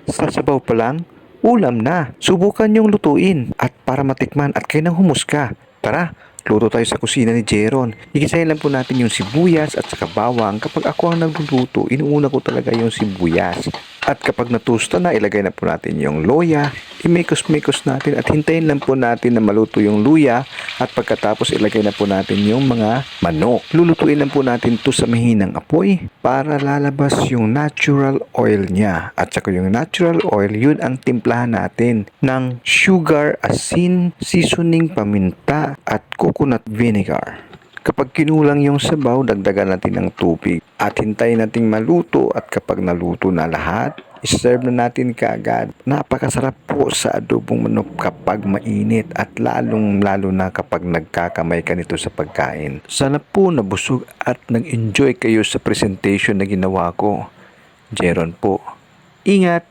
Sasabaw pa lang, ulam na. Subukan yung lutuin at para matikman at kayo nang humusga. Tara, luto tayo sa kusina ni Jeron. Igisahin lang po natin yung sibuyas at saka bawang. Kapag ako ang nagluluto, inuuna ko talaga yung sibuyas. At kapag natusta na, ilagay na po natin yung loya. Imekos-mekos natin at hintayin lang po natin na maluto yung luya. At pagkatapos ilagay na po natin yung mga manok. Lulutuin lang po natin to sa mahinang apoy para lalabas yung natural oil niya. At saka yung natural oil, yun ang timplahan natin ng sugar, asin, seasoning, paminta at coconut vinegar. Kapag kinulang yung sabaw, dagdagan natin ng tubig at hintayin nating maluto at kapag naluto na lahat, iserve na natin kaagad. Napakasarap po sa adobong manok kapag mainit at lalong-lalo na kapag nagkakamay ka nito sa pagkain. Sana po nabusog at nag-enjoy kayo sa presentation na ginawa ko. Jeron po. Ingat!